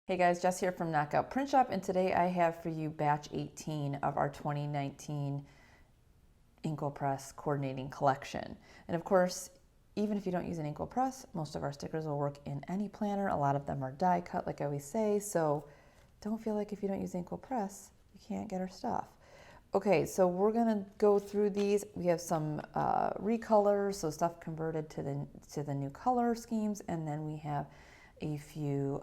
Hey guys, Jess here from Knockout Print Shop, and today I have for you batch 18 of our 2019 Inkwell Press Coordinating Collection. And of course, even if you don't use an Inkwell Press, most of our stickers will work in any planner. A lot of them are die cut, like I always say, so don't feel like if you don't use Inkwell Press, you can't get our stuff. Okay, so we're gonna go through these. We have some recolors, so stuff converted to the new color schemes, and then we have a few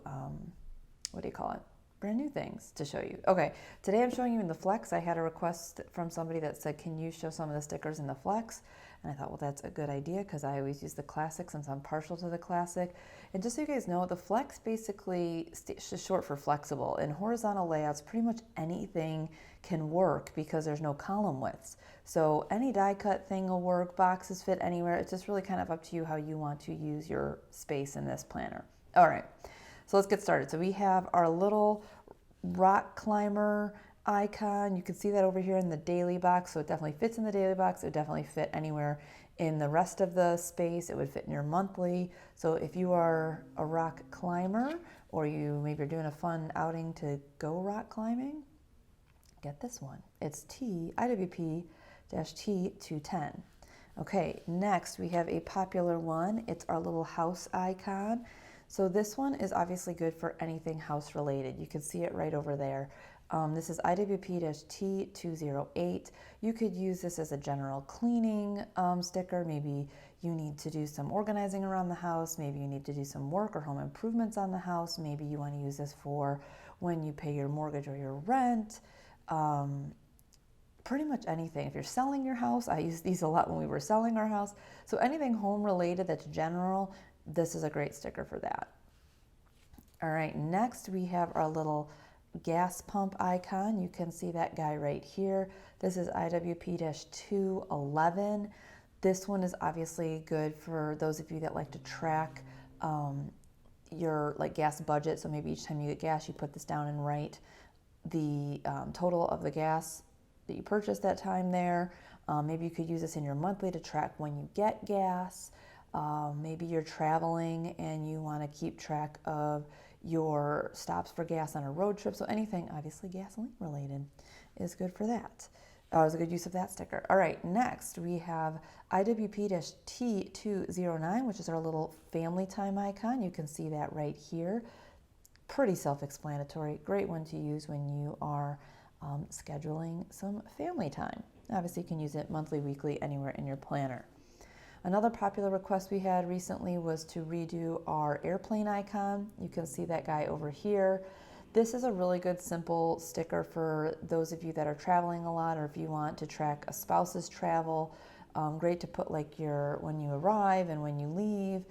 what do you call it? Brand new things to show you. Okay, today I'm showing you in the Flex. I had a request from somebody that said, can you show some of the stickers in the Flex? And I thought, well, that's a good idea because I always use the Classic since I'm partial to the Classic. And just so you guys know, the Flex basically is short for flexible. In horizontal layouts, pretty much anything can work because there's no column widths. So any die cut thing will work, boxes fit anywhere. It's just really kind of up to you how you want to use your space in this planner. All right. So let's get started. So we have our little rock climber icon. You can see that over here in the daily box. So it definitely fits in the daily box. It would definitely fit anywhere in the rest of the space. It would fit in your monthly. So if you are a rock climber or you maybe are doing a fun outing to go rock climbing, get this one. It's IWP-T210. Okay, next we have a popular one. It's our little house icon. So this one is obviously good for anything house related. You can see it right over there. This is IWP-T208. You could use this as a general cleaning sticker. Maybe you need to do some organizing around the house. Maybe you need to do some work or home improvements on the house. Maybe you want to use this for when you pay your mortgage or your rent. Pretty much anything. If you're selling your house, I used these a lot when we were selling our house. So anything home related that's general, this is a great sticker for that. All right, next we have our little gas pump icon. You can see that guy right here. This is IWP-211. This one is obviously good for those of you that like to track your gas budget. So maybe each time you get gas, you put this down and write the total of the gas that you purchased that time there. Maybe you could use this in your monthly to track when you get gas. Maybe you're traveling and you want to keep track of your stops for gas on a road trip. So anything obviously gasoline related is good for that. Is a good use of that sticker. All right, next we have IWP-T209, which is our little family time icon. You can see that right here. Pretty self-explanatory. Great one to use when you are scheduling some family time. Obviously you can use it monthly, weekly, anywhere in your planner. Another popular request we had recently was to redo our airplane icon. You can see that guy over here. This is a really good simple sticker for those of you that are traveling a lot, or if you want to track a spouse's travel. Great to put like your when you arrive and when you leave,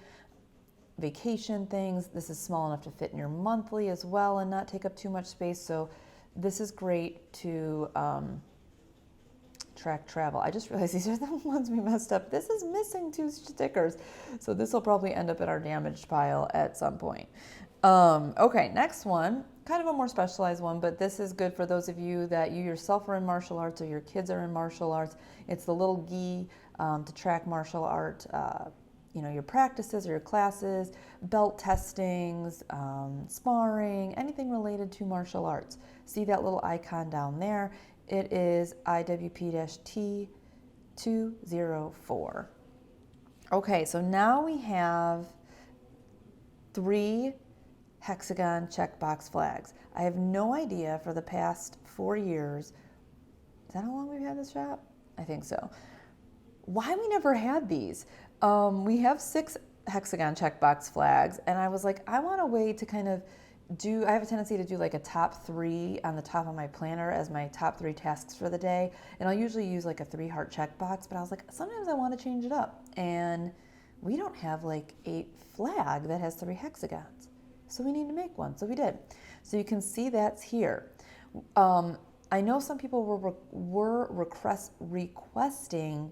vacation things. This is small enough to fit in your monthly as well and not take up too much space. So this is great to track travel. I just realized these are the ones we messed up. This is missing 2 stickers. So this will probably end up in our damaged pile at some point. Okay, next one, kind of a more specialized one, but this is good for those of you that you yourself are in martial arts or your kids are in martial arts. It's the little gi to track martial art, your practices or your classes, belt testings, sparring, anything related to martial arts. See that little icon down there? It is IWP-T204. Okay, so now we have 3 Hexagon checkbox flags. I have no idea for the past 4 years, is that how long we've had this shop? I think so. Why we never had these. We have 6 Hexagon checkbox flags, and I was like, I want a way to kind of I have a tendency to do like a top 3 on the top of my planner as my top 3 tasks for the day. And I'll usually use like a 3-heart checkbox, but I was like, sometimes I want to change it up. And we don't have like a flag that has 3 hexagons. So we need to make one. So we did. So you can see that's here. I know some people were requesting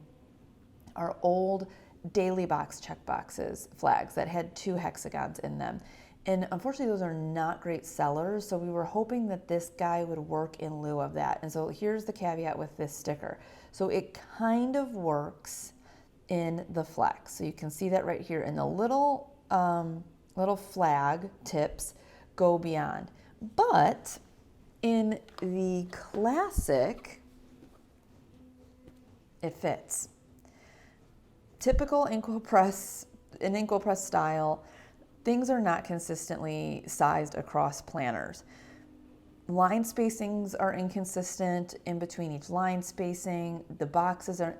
our old daily box checkboxes flags that had 2 hexagons in them. And unfortunately, those are not great sellers. So we were hoping that this guy would work in lieu of that. And so here's the caveat with this sticker. So it kind of works in the Flex. So you can see that right here in the little flag tips go beyond. But in the classic, it fits. Typical Inkwell press, in Inkwell press style, things are not consistently sized across planners. Line spacings are inconsistent in between each line spacing. The boxes are,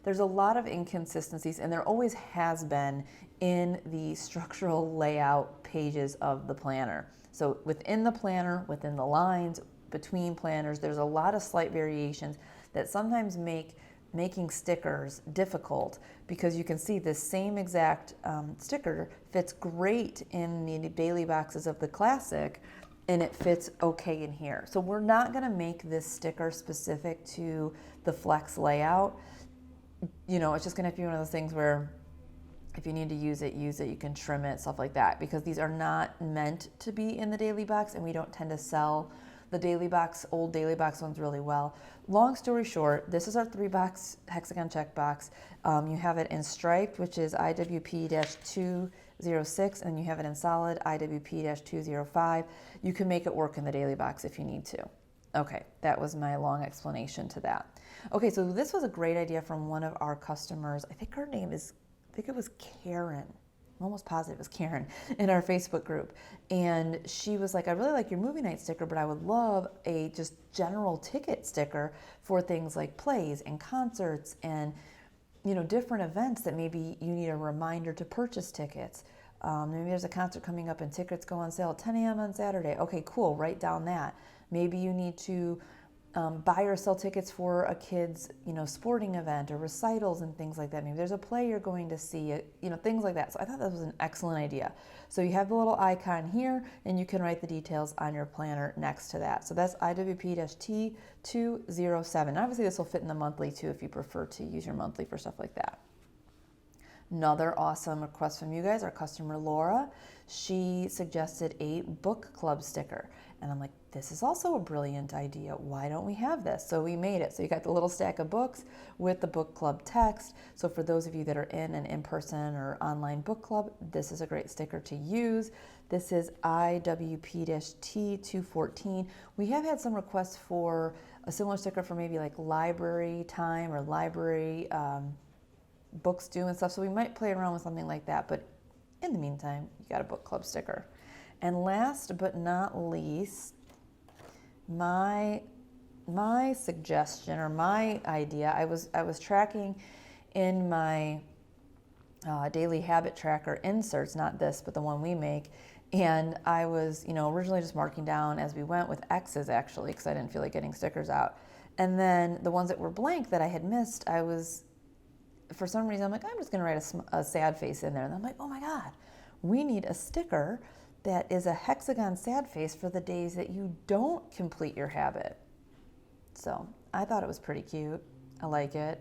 there's a lot of inconsistencies, and there always has been in the structural layout pages of the planner. So within the planner, within the lines, between planners, there's a lot of slight variations that sometimes make making stickers difficult, because you can see this same exact sticker fits great in the daily boxes of the classic, and it fits okay in here. So we're not going to make this sticker specific to the flex layout. You know, it's just going to be one of those things where if you need to use it, you can trim it, stuff like that, because these are not meant to be in the daily box, and we don't tend to sell the daily box, old daily box ones really well. Long story short, this is our 3-box Hexagon checkbox. You have it in striped, which is IWP-206, and you have it in solid, IWP-205. You can make it work in the daily box if you need to. Okay, that was my long explanation to that. Okay, so this was a great idea from one of our customers. I think it was Karen. I'm almost positive it was Karen in our Facebook group. And she was like, I really like your movie night sticker, but I would love a just general ticket sticker for things like plays and concerts and, you know, different events that maybe you need a reminder to purchase tickets. Maybe there's a concert coming up and tickets go on sale at 10 a.m. on Saturday. Okay, cool, write down that. Maybe you need to buy or sell tickets for a kid's, you know, sporting event or recitals and things like that. Maybe there's a play you're going to see, you know, things like that. So I thought that was an excellent idea. So you have the little icon here, and you can write the details on your planner next to that. So that's IWP-T207. Obviously this will fit in the monthly too if you prefer to use your monthly for stuff like that. Another awesome request from you guys, our customer Laura. She suggested a book club sticker. And I'm like, this is also a brilliant idea. Why don't we have this? So we made it. So you got the little stack of books with the book club text. So for those of you that are in an in-person or online book club, this is a great sticker to use. This is IWP-T214. We have had some requests for a similar sticker for maybe like library time or library books due and stuff. So we might play around with something like that. But in the meantime, you got a book club sticker. And last but not least, my suggestion or my idea, I was tracking in my daily habit tracker inserts, not this, but the one we make, and I was, you know, originally just marking down as we went with X's actually, because I didn't feel like getting stickers out. And then the ones that were blank that I had missed, I was, for some reason, I'm like, I'm just going to write a sad face in there. And I'm like, oh my God, we need a sticker that is a hexagon sad face for the days that you don't complete your habit. So I thought it was pretty cute. I like it.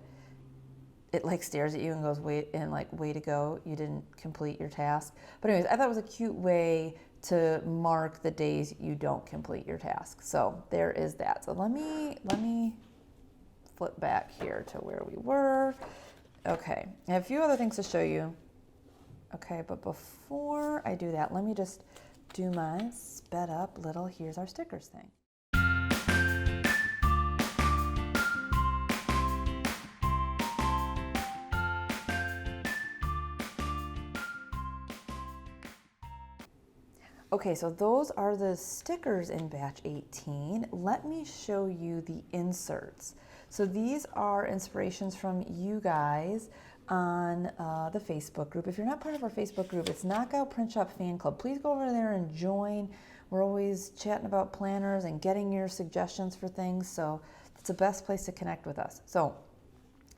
It like stares at you and goes, wait, and like, way to go, you didn't complete your task. But anyways, I thought it was a cute way to mark the days you don't complete your task. So there is that. So let me flip back here to where we were. Okay, I have a few other things to show you. Okay, but before I do that, let me just do my sped up little here's our stickers thing. Okay, so those are the stickers in batch 18. Let me show you the inserts. So these are inspirations from you guys on the Facebook group. If you're not part of our Facebook group, it's Knockout Print Shop Fan Club. Please go over there and join. We're always chatting about planners and getting your suggestions for things, so it's the best place to connect with us. So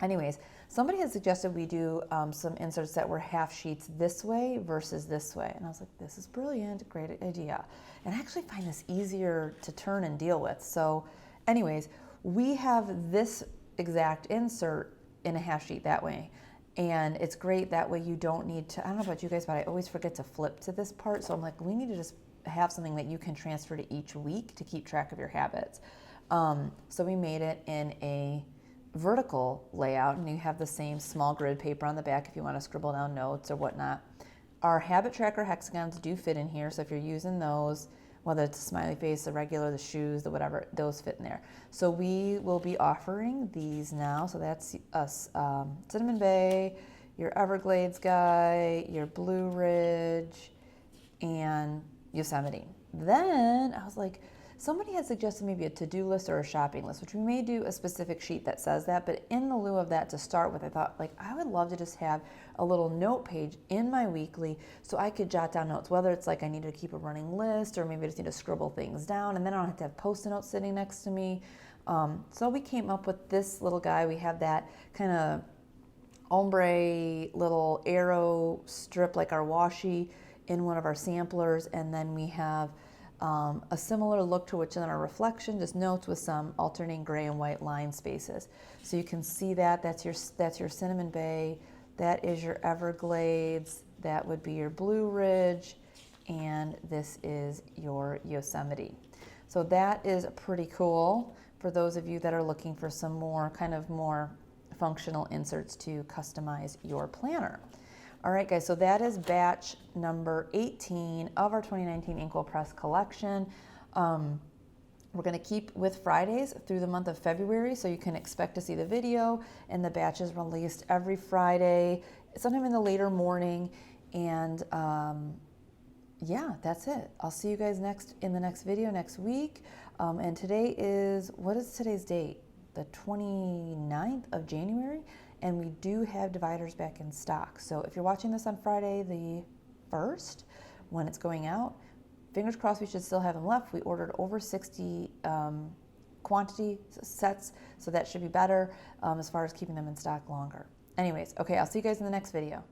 anyways, somebody had suggested we do some inserts that were half sheets this way versus this way. And I was like, this is brilliant, great idea. And I actually find this easier to turn and deal with. So anyways, we have this exact insert in a half sheet that way. And it's great that way you don't need to, I don't know about you guys, but I always forget to flip to this part. So I'm like, we need to just have something that you can transfer to each week to keep track of your habits. So we made it in a vertical layout, and you have the same small grid paper on the back if you want to scribble down notes or whatnot. Our habit tracker hexagons do fit in here, so if you're using those, whether it's a smiley face, the regular, the shoes, the whatever, those fit in there. So we will be offering these now. So that's us, Cinnamon Bay, your Everglades guy, your Blue Ridge, and Yosemite. Then I was like, somebody had suggested maybe a to-do list or a shopping list, which we may do a specific sheet that says that, but in the lieu of that to start with, I thought like I would love to just have a little note page in my weekly so I could jot down notes, whether it's like I need to keep a running list or maybe I just need to scribble things down, and then I don't have to have Post-it notes sitting next to me. So we came up with this little guy. We have that kind of ombre little arrow strip like our washi in one of our samplers, and then we have a similar look to which in our reflection, just notes with some alternating gray and white line spaces. So you can see that that's your Cinnamon Bay, that is your Everglades, that would be your Blue Ridge, and this is your Yosemite. So that is pretty cool for those of you that are looking for some more more functional inserts to customize your planner. All right, guys, so that is batch number 18 of our 2019 Inkwell Press collection. We're going to keep with Fridays through the month of February, so you can expect to see the video and the batches released every Friday, sometime in the later morning. And yeah, that's it. I'll see you guys in the next video next week. And today is, what is today's date? The 29th of January. And we do have dividers back in stock. So if you're watching this on Friday the 1st, when it's going out, fingers crossed we should still have them left. We ordered over 60 quantity sets, so that should be better as far as keeping them in stock longer. Anyways, okay, I'll see you guys in the next video.